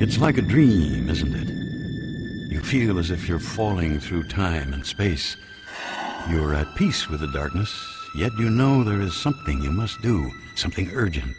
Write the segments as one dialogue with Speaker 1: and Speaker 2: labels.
Speaker 1: It's like a dream, isn't it? You feel as if you're falling through time and space. You're at peace with the darkness, yet you know there is something you must do, something urgent.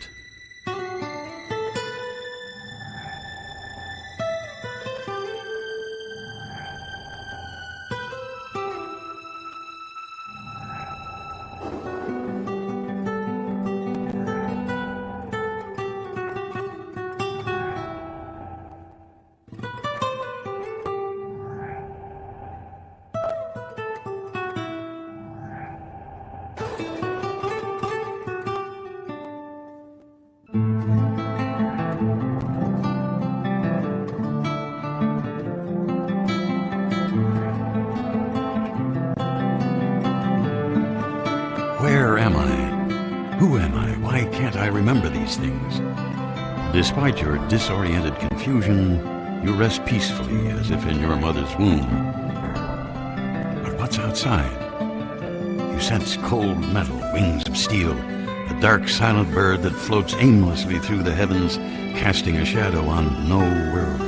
Speaker 1: Where am I? Who am I? Why can't I remember these things? Despite your disoriented confusion, you rest peacefully as if in your mother's womb. But what's outside? You sense cold metal, wings of steel, a dark, silent bird that floats aimlessly through the heavens, casting a shadow on no world.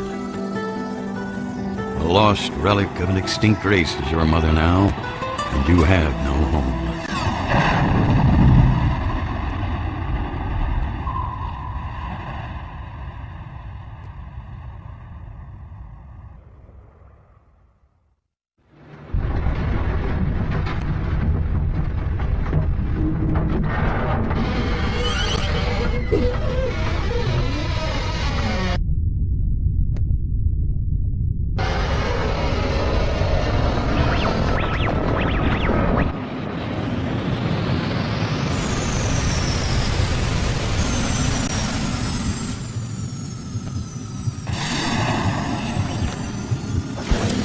Speaker 1: A lost relic of an extinct race is your mother now, and you have no home.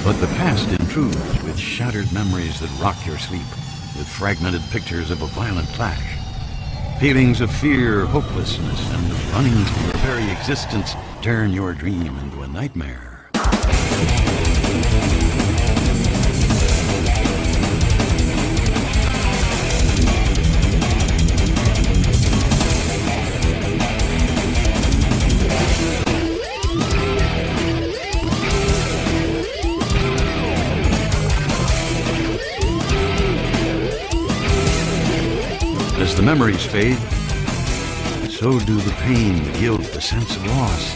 Speaker 1: But the past intrudes with shattered memories that rock your sleep, with fragmented pictures of a violent clash. Feelings of fear, hopelessness, and of running to your very existence turn your dream into a nightmare. As the memories fade, so do the pain, the guilt, the sense of loss.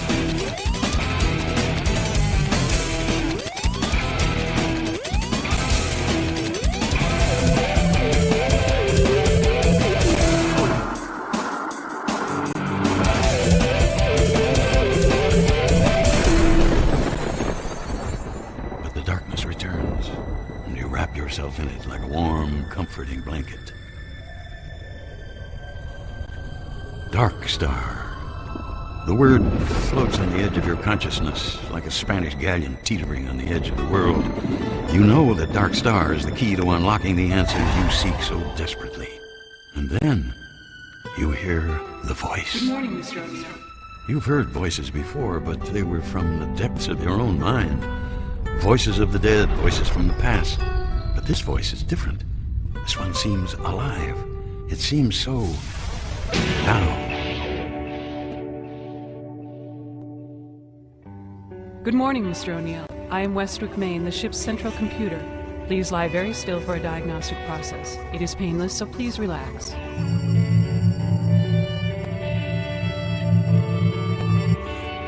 Speaker 1: But the darkness returns, and you wrap yourself in it like a warm, comforting blanket. Darkstar. The word floats on the edge of your consciousness like a Spanish galleon teetering on the edge of the world. You know that Darkstar is the key to unlocking the answers you seek so desperately. And then you hear the voice.
Speaker 2: Good morning, Mr. O'Neill.
Speaker 1: You've heard voices before, but they were from the depths of your own mind. Voices of the dead, voices from the past. But this voice is different. This one seems alive. It seems so down.
Speaker 2: Good morning, Mr. O'Neill. I am Westwick, Maine, the ship's central computer. Please lie very still for a diagnostic process. It is painless, so please relax.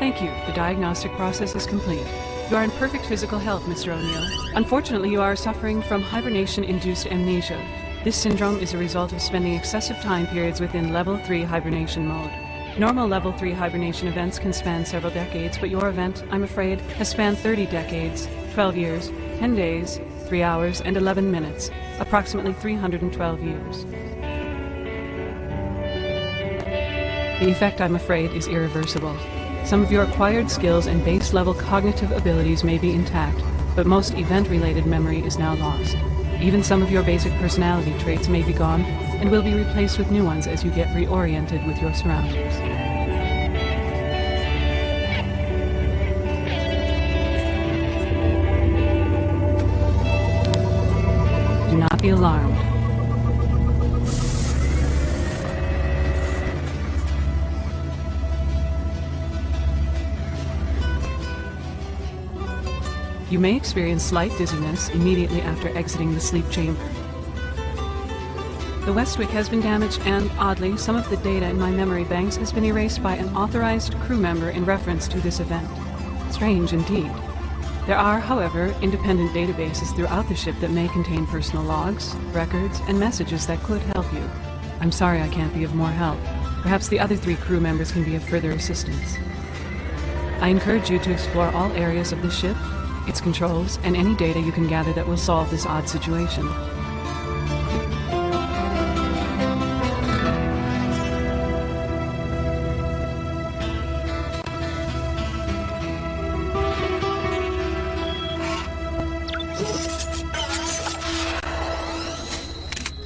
Speaker 2: Thank you. The diagnostic process is complete. You are in perfect physical health, Mr. O'Neill. Unfortunately, you are suffering from hibernation-induced amnesia. This syndrome is a result of spending excessive time periods within Level 3 hibernation mode. Normal Level 3 hibernation events can span several decades, but your event, I'm afraid, has spanned 30 decades, 12 years, 10 days, 3 hours, and 11 minutes, approximately 312 years. The effect, I'm afraid, is irreversible. Some of your acquired skills and base-level cognitive abilities may be intact, but most event-related memory is now lost. Even some of your basic personality traits may be gone and will be replaced with new ones as you get reoriented with your surroundings. Do not be alarmed. You may experience slight dizziness immediately after exiting the sleep chamber. The Westwick has been damaged and, oddly, some of the data in my memory banks has been erased by an authorized crew member in reference to this event. Strange indeed. There are, however, independent databases throughout the ship that may contain personal logs, records, and messages that could help you. I'm sorry I can't be of more help. Perhaps the other 3 crew members can be of further assistance. I encourage you to explore all areas of the ship, its controls, and any data you can gather that will solve this odd situation.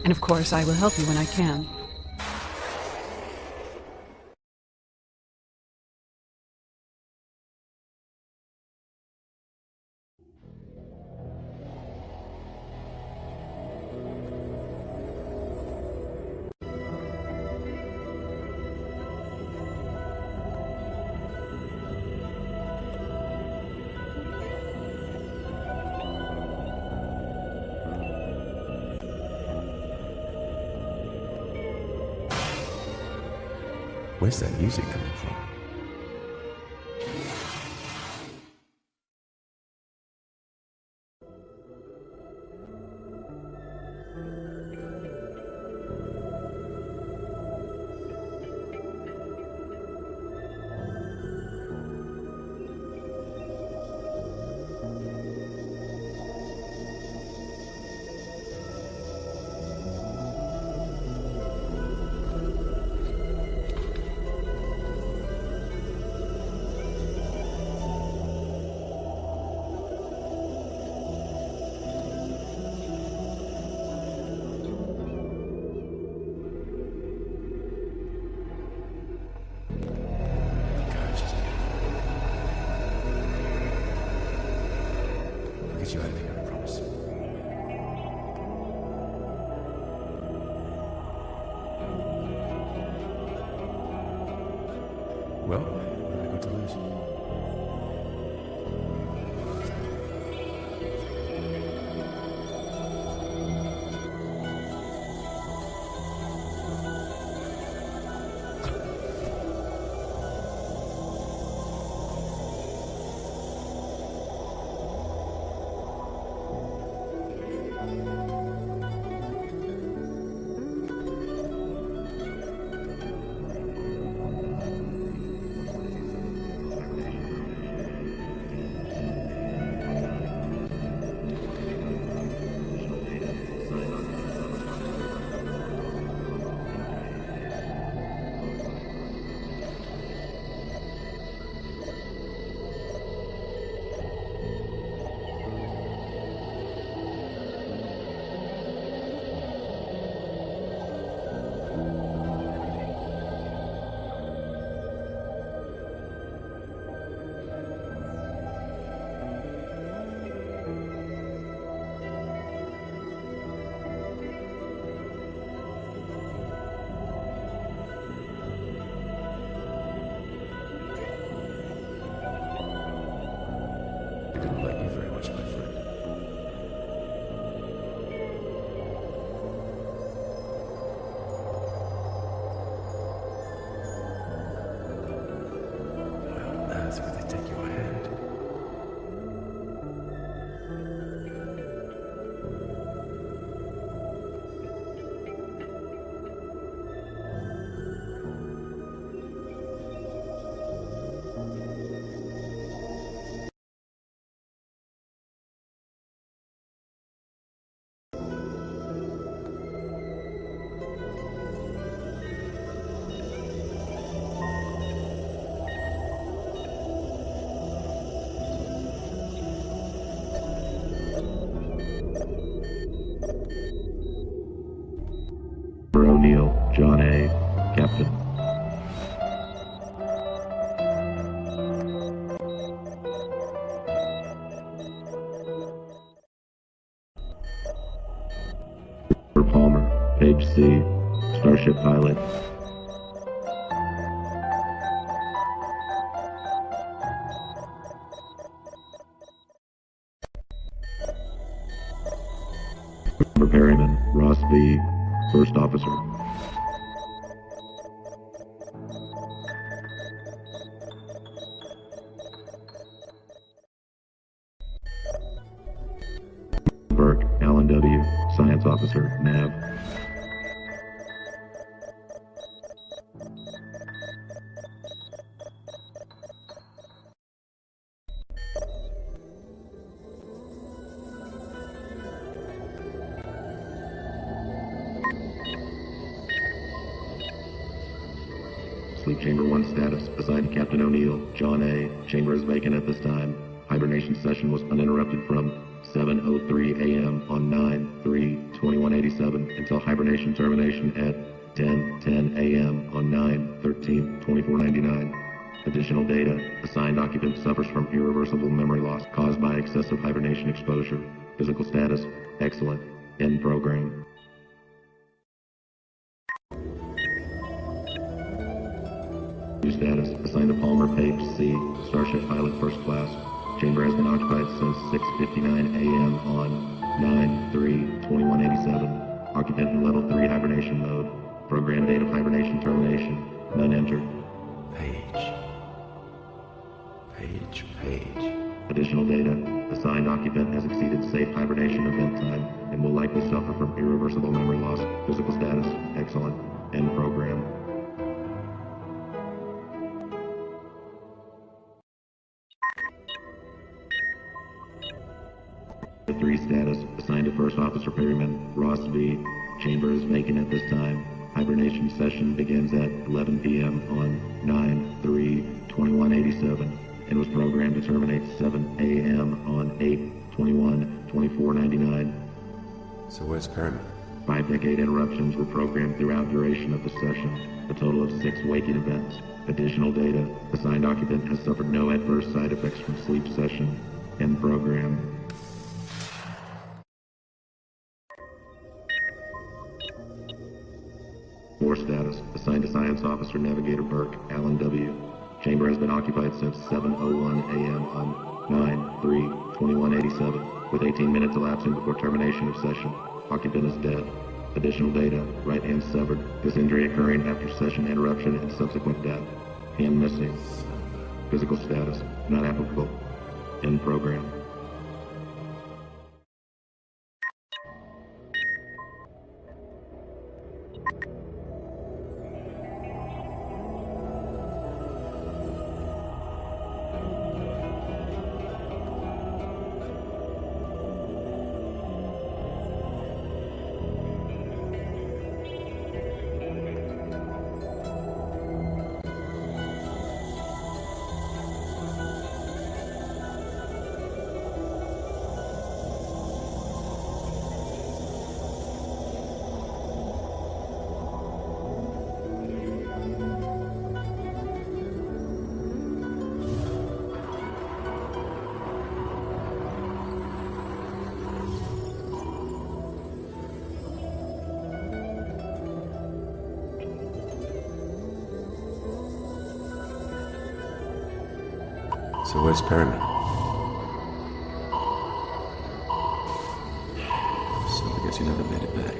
Speaker 2: And of course, I will help you when I can.
Speaker 3: Where's that music coming from? Get you out of here, I promise. Well, what have I got to lose? I didn't like you very much, my friend. How on earth would they take your hand?
Speaker 4: O'Neill, John A., Captain. Palmer, Page C, Starship Pilot. V, First Officer. Burke, Alan W, Science Officer, Nav. Sleep Chamber 1 status, assigned to Captain O'Neill, John A. Chamber is vacant at this time. Hibernation session was uninterrupted from 7:03 a.m. on 9/3/2187 until hibernation termination at 10:10 a.m. on 9/13/2499. Additional data, assigned occupant suffers from irreversible memory loss caused by excessive hibernation exposure. Physical status, excellent. End program. New status, assigned to Palmer Page C, Starship Pilot First Class. Chamber has been occupied since 6:59 a.m. on 9/3/2187. Occupant in Level 3 hibernation mode. Program date of hibernation termination. None entered.
Speaker 3: Page.
Speaker 4: Additional data, assigned occupant has exceeded safe hibernation event time and will likely suffer from irreversible memory loss. Physical status, excellent. End program. The 3 status, assigned to First Officer Perryman, Ross V. Chamber is vacant at this time. Hibernation session begins at 11 p.m. on 9/3/2187 and was programmed to terminate 7 a.m. on 8/21/2499.
Speaker 3: So where's Perryman?
Speaker 4: 5-decade interruptions were programmed throughout duration of the session, a total of 6 waking events. Additional data, assigned occupant has suffered no adverse side effects from sleep session. End program. War status, assigned to Science Officer Navigator Burke, Alan W. Chamber has been occupied since 7:01 a.m. on 9/3/2187, with 18 minutes elapsing before termination of session. Occupant is dead. Additional data, right hand severed. This injury occurring after session interruption and subsequent death. Hand missing. Physical status, not applicable. End program.
Speaker 3: So where's Perryman? So I guess he never made it back.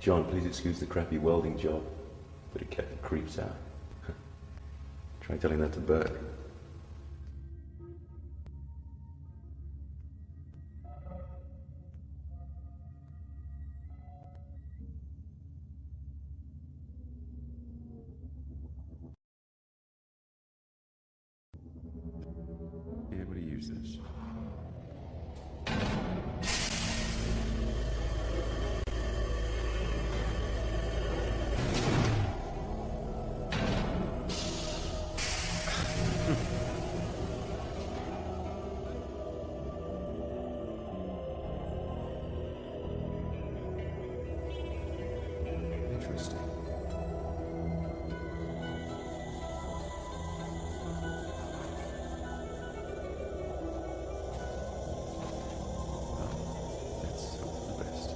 Speaker 3: John, please excuse the crappy welding job, but it kept the creeps out. Try telling that to Bert. Be able to use this. Interesting. Let's hope for the best.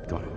Speaker 3: Got it.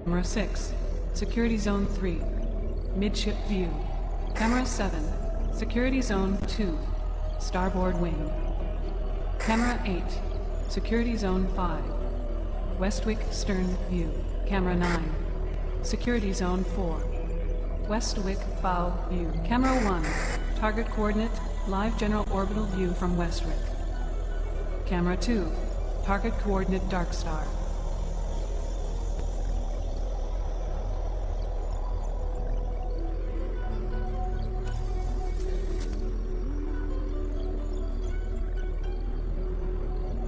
Speaker 2: Camera 6, Security Zone 3, Midship View. Camera 7, Security Zone 2, Starboard Wing. Camera 8, Security Zone 5, Westwick Stern View. Camera 9, Security Zone 4, Westwick Bow View. Camera 1, Target Coordinate, Live General Orbital View from Westwick. Camera 2, Target Coordinate Darkstar.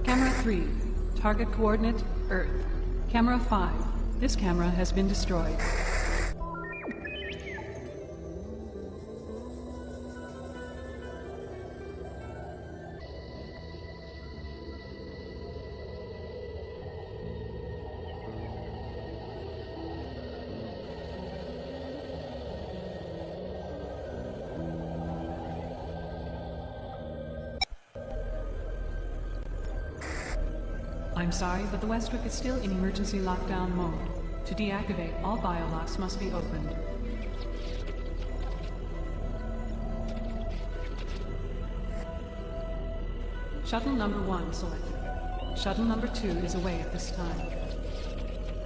Speaker 2: Camera 3, Target Coordinate Earth. Camera 5, this camera has been destroyed. I'm sorry, but the Westwick is still in emergency lockdown mode. To deactivate, all biolocks must be opened. Shuttle number 1 selected. Shuttle number 2 is away at this time.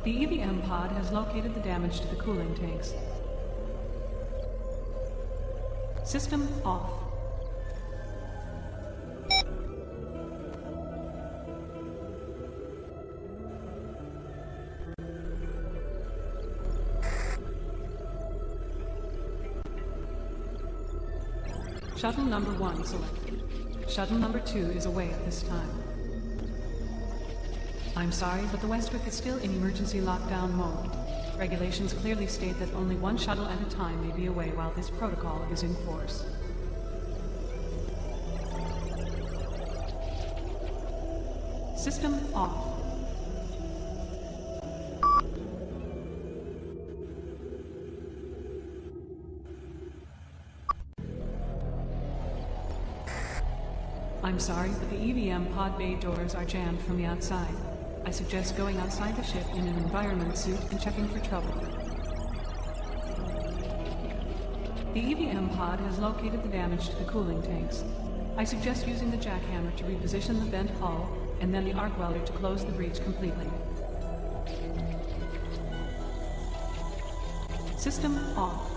Speaker 2: The EVM pod has located the damage to the cooling tanks. System off. Shuttle number 1 selected. Shuttle number 2 is away at this time. I'm sorry, but the Westwick is still in emergency lockdown mode. Regulations clearly state that only one shuttle at a time may be away while this protocol is in force. System off. I'm sorry, but the EVM pod bay doors are jammed from the outside. I suggest going outside the ship in an environment suit and checking for trouble. The EVM pod has located the damage to the cooling tanks. I suggest using the jackhammer to reposition the bent hull and then the arc welder to close the breach completely. System off.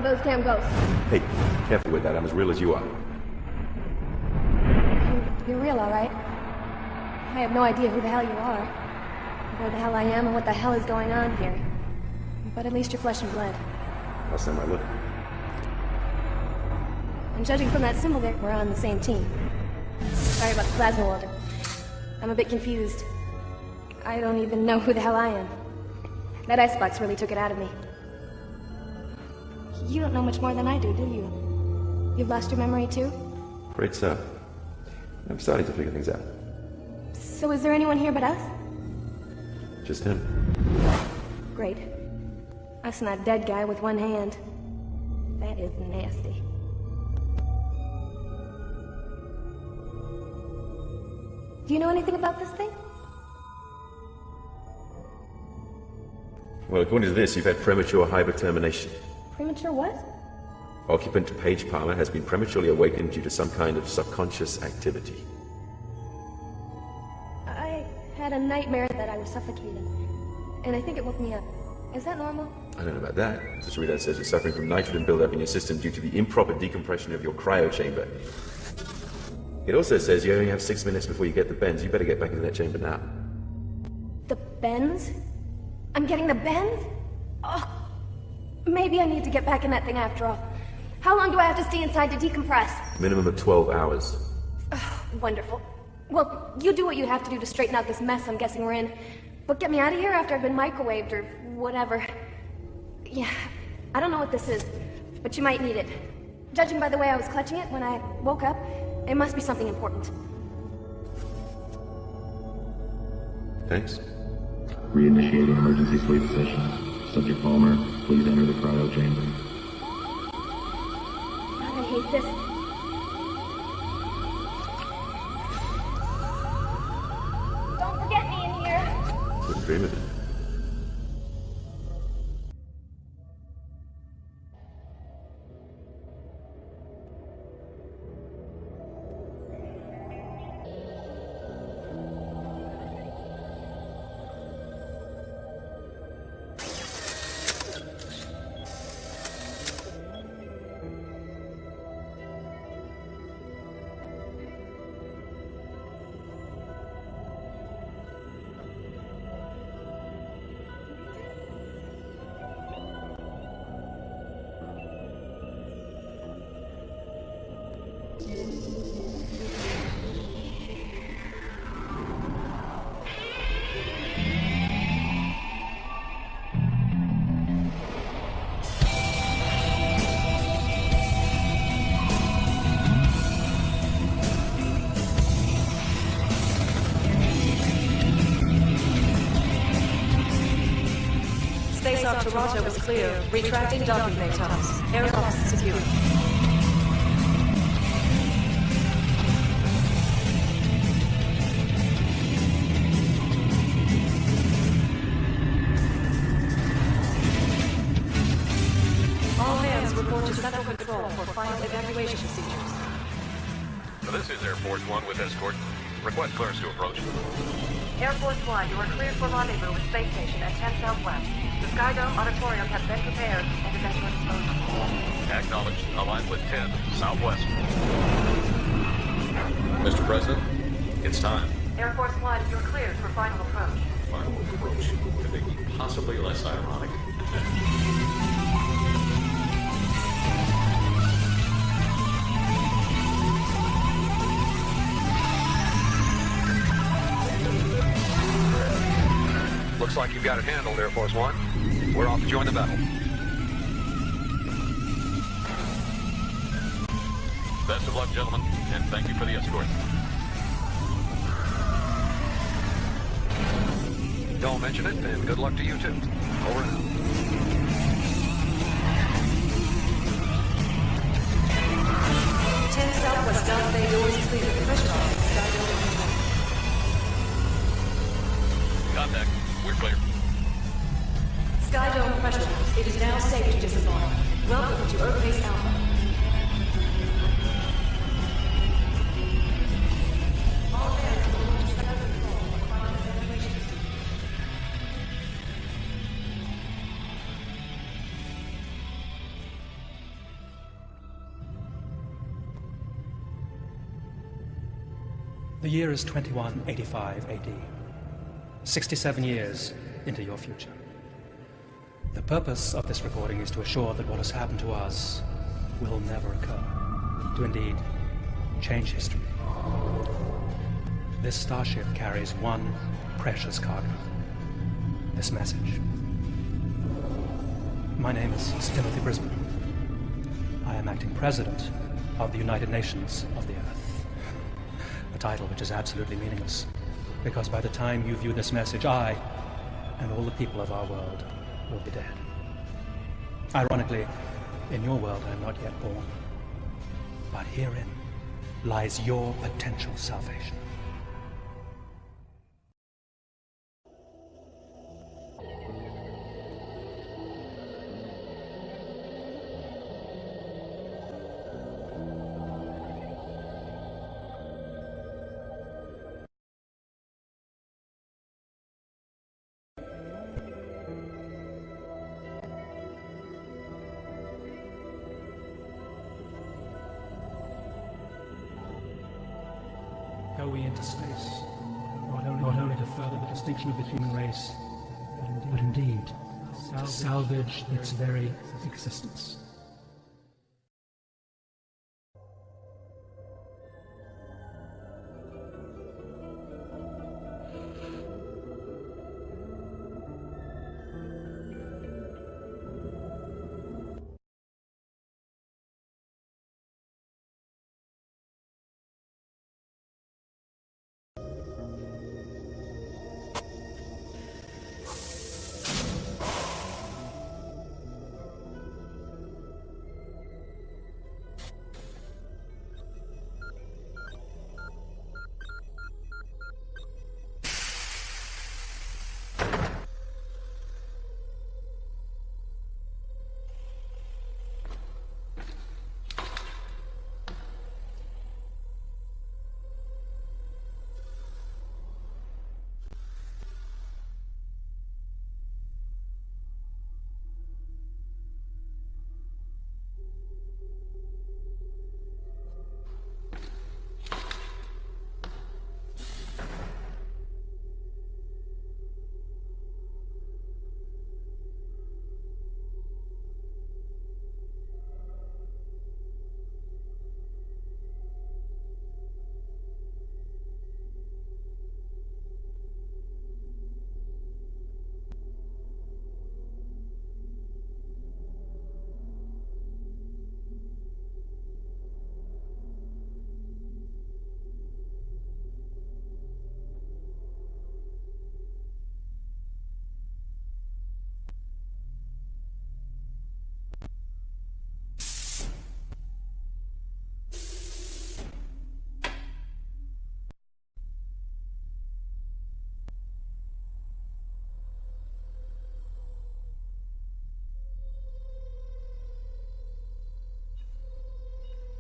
Speaker 5: Those damn ghosts.
Speaker 3: Hey, careful with that. I'm as real as you are.
Speaker 5: You're real, all right? I have no idea who the hell you are, where the hell I am, and what the hell is going on here. But at least you're flesh and blood.
Speaker 3: Last time I looked.
Speaker 5: And judging from that symbol there, we're on the same team. Sorry about the plasma welder. I'm a bit confused. I don't even know who the hell I am. That icebox really took it out of me. You don't know much more than I do you? You've lost your memory too?
Speaker 3: Great stuff. I'm starting to figure things out.
Speaker 5: So is there anyone here but us?
Speaker 3: Just him.
Speaker 5: Great. Us and that dead guy with one hand. That is nasty. Do you know anything about this thing?
Speaker 3: Well, according to this, you've had premature hypertermination.
Speaker 5: Premature what?
Speaker 3: Occupant Paige Palmer has been prematurely awakened due to some kind of subconscious activity.
Speaker 5: I had a nightmare that I was suffocating, and I think it woke me up. Is that normal?
Speaker 3: I don't know about that. This readout says you're suffering from nitrogen buildup in your system due to the improper decompression of your cryo chamber. It also says you only have 6 minutes before you get the bends. You better get back into that chamber now.
Speaker 5: The bends? I'm getting the bends? Oh, Maybe I need to get back in that thing after all. How long do I have to stay inside to decompress?
Speaker 3: Minimum of 12 hours.
Speaker 5: Wonderful. Well, you do what you have to do to straighten out this mess I'm guessing we're in. But get me out of here after I've been microwaved or whatever. Yeah, I don't know what this is, but you might need it. Judging by the way I was clutching it when I woke up, it must be something important.
Speaker 3: Thanks.
Speaker 4: Reinitiating emergency sweep session. Subject Palmer, please enter the cryo chamber.
Speaker 5: God, I hate this. Don't forget me in here.
Speaker 3: Couldn't dream of it.
Speaker 6: Toronto is clear. Retracting docking bay tunnels. Air locks secure. All hands report to Central Control for final evacuation procedures.
Speaker 7: This is Air Force One with escort. Request clearance to approach.
Speaker 6: Air Force One, you are cleared for rendezvous with Space Station at 10 Southwest. The Skydome Auditorium has been prepared and is at your disposal.
Speaker 7: Acknowledged. Align with 10 Southwest. Mr. President, it's time.
Speaker 6: Air Force One, you're cleared for final approach.
Speaker 7: Final approach. Could they be possibly less ironic? Looks like you've got it handled, Air Force One. We're off to join the battle. Best of luck, gentlemen, and thank you for the escort. Don't mention it, and good luck to you, too. Over and out.
Speaker 6: Southwest down bay doors clear. Pressure off. Skydome.
Speaker 7: Contact. We're clear.
Speaker 6: Skydome pressure. It is now safe to disembark. Welcome to Earth Base Alpha. All hands report to Central Control for final evacuation procedures.
Speaker 8: The year is 2185 AD. 67 years into your future. The purpose of this recording is to assure that what has happened to us will never occur, to indeed change history. This starship carries one precious cargo, this message. My name is Sir Timothy Brisbane. I am acting president of the United Nations of the Earth, a title which is absolutely meaningless. Because by the time you view this message, I and all the people of our world will be dead. Ironically, in your world I am not yet born. But herein lies your potential salvation. Go we into space, not only to further the distinction of the human race, but indeed to salvage its very existence.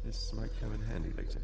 Speaker 3: This might come in handy later.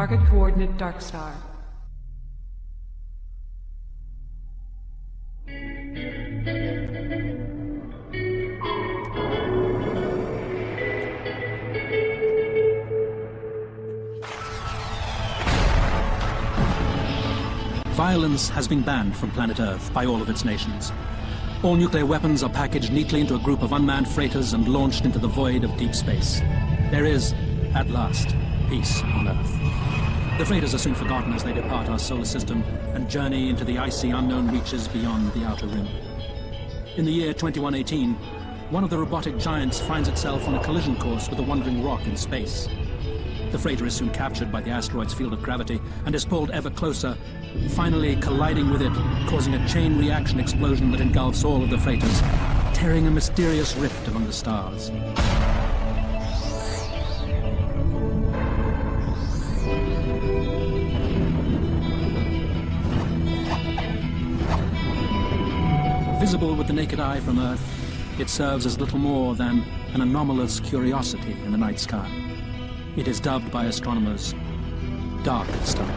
Speaker 2: Target coordinate Darkstar.
Speaker 8: Violence has been banned from planet Earth by all of its nations. All nuclear weapons are packaged neatly into a group of unmanned freighters and launched into the void of deep space. There is, at last, peace on Earth. The freighters are soon forgotten as they depart our solar system and journey into the icy unknown reaches beyond the outer rim. In the year 2118, one of the robotic giants finds itself on a collision course with a wandering rock in space. The freighter is soon captured by the asteroid's field of gravity and is pulled ever closer, finally colliding with it, causing a chain reaction explosion that engulfs all of the freighters, tearing a mysterious rift among the stars.
Speaker 9: with the naked eye from Earth, it serves as little more than an anomalous curiosity in the night sky. It is dubbed by astronomers Darkstar.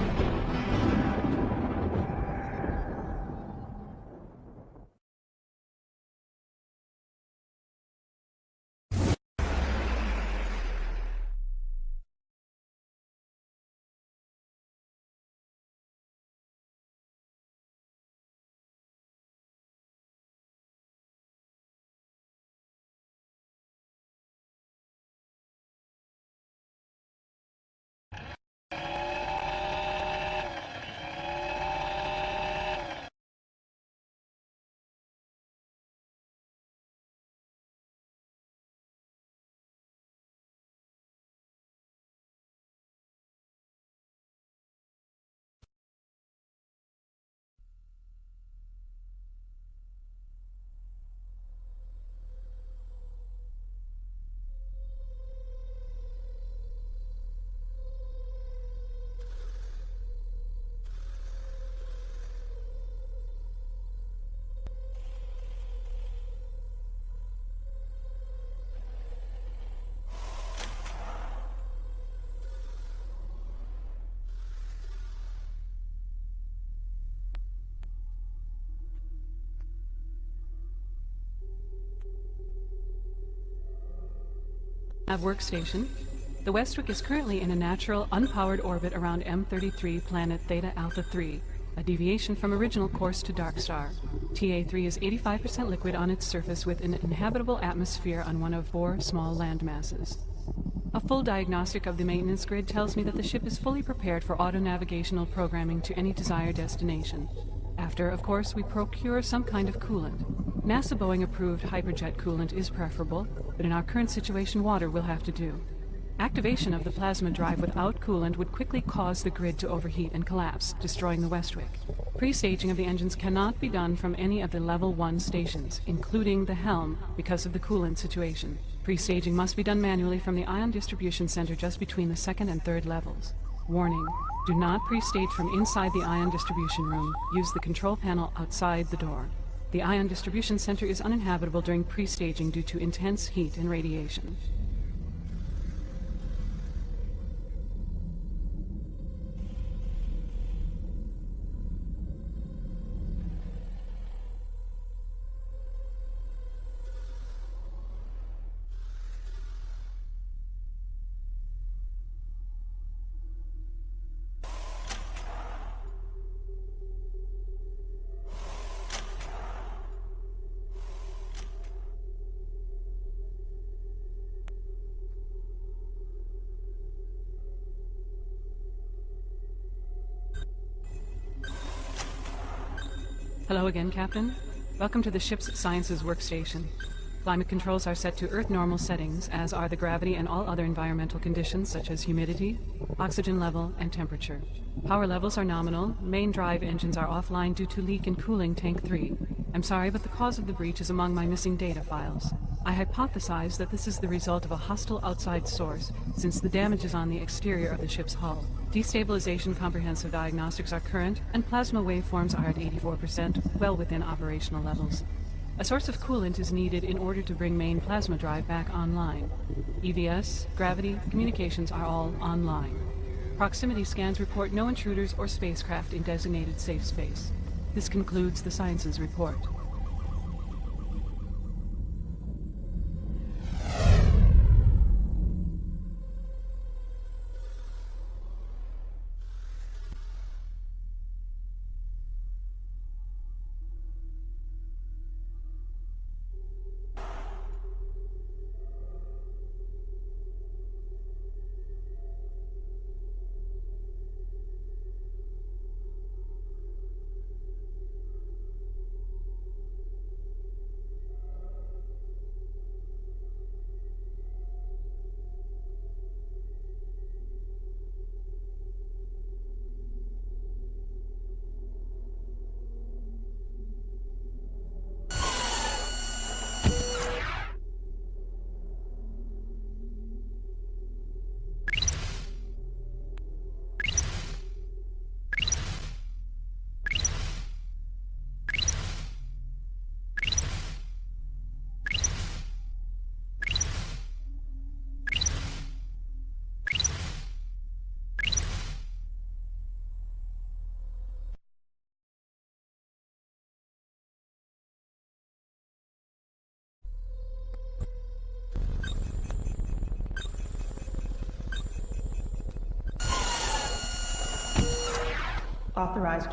Speaker 2: Workstation. The Westwick is currently in a natural, unpowered orbit around M33 planet Theta Alpha 3, a deviation from original course to Darkstar. TA3 is 85% liquid on its surface with an inhabitable atmosphere on one of 4 small landmasses. A full diagnostic of the maintenance grid tells me that the ship is fully prepared for auto-navigational programming to any desired destination. After, of course, we procure some kind of coolant. NASA Boeing-approved hyperjet coolant is preferable, but in our current situation, water will have to do. Activation of the plasma drive without coolant would quickly cause the grid to overheat and collapse, destroying the Westwick. Pre-staging of the engines cannot be done from any of the Level 1 stations, including the helm, because of the coolant situation. Pre-staging must be done manually from the ion distribution center just between the 2nd and 3rd levels. Warning, do not pre-stage from inside the ion distribution room. Use the control panel outside the door. The ion distribution center is uninhabitable during pre-staging due to intense heat and radiation. Hello again, Captain. Welcome to the ship's Sciences workstation. Climate controls are set to Earth normal settings, as are the gravity and all other environmental conditions such as humidity, oxygen level, and temperature. Power levels are nominal. Main drive engines are offline due to leak in cooling tank 3. I'm sorry, but the cause of the breach is among my missing data files. I hypothesize that this is the result of a hostile outside source, since the damage is on the exterior of the ship's hull. Destabilization comprehensive diagnostics are current, and plasma waveforms are at 84%, well within operational levels. A source of coolant is needed in order to bring main plasma drive back online. EVS, gravity, communications are all online. Proximity scans report no intruders or spacecraft in designated safe space. This concludes the Sciences report.
Speaker 10: Authorized.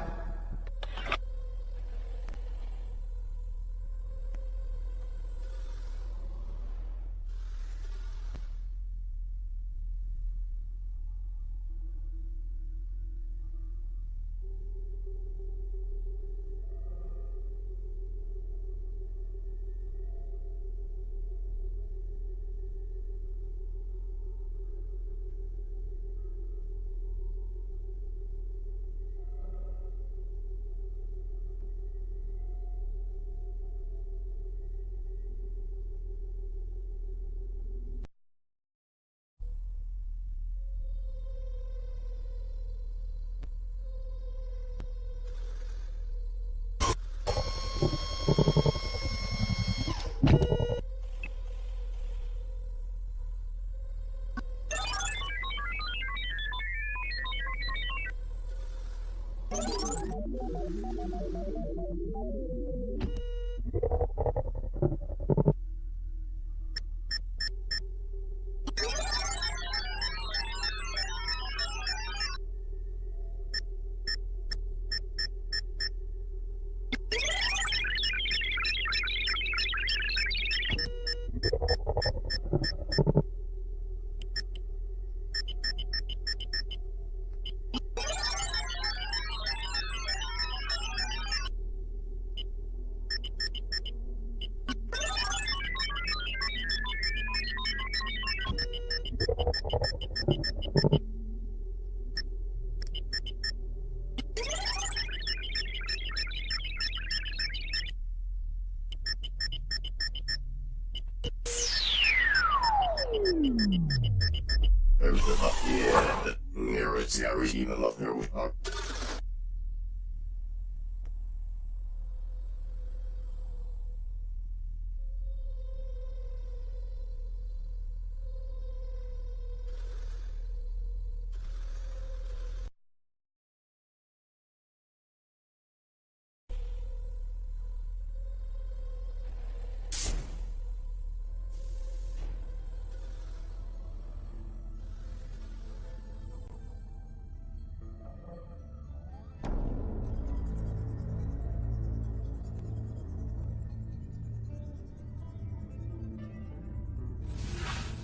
Speaker 4: Yeah,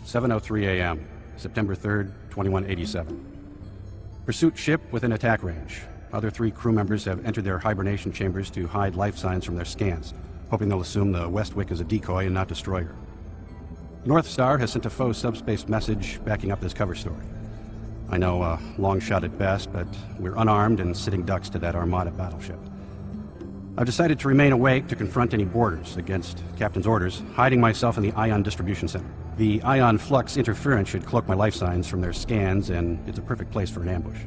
Speaker 11: 7:03 a.m., September 3rd, 2187. Pursuit ship within attack range. Other 3 crew members have entered their hibernation chambers to hide life signs from their scans, hoping they'll assume the Westwick is a decoy and not destroyer. Northstar has sent a faux subspace message backing up this cover story. I know a long shot at best, but we're unarmed and sitting ducks to that Armada battleship. I've decided to remain awake to confront any boarders against Captain's orders, hiding myself in the Ion Distribution Center. The Ion Flux interference should cloak my life signs from their scans, and it's a perfect place for an ambush.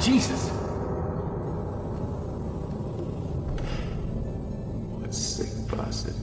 Speaker 3: Jesus! What a sick bastard.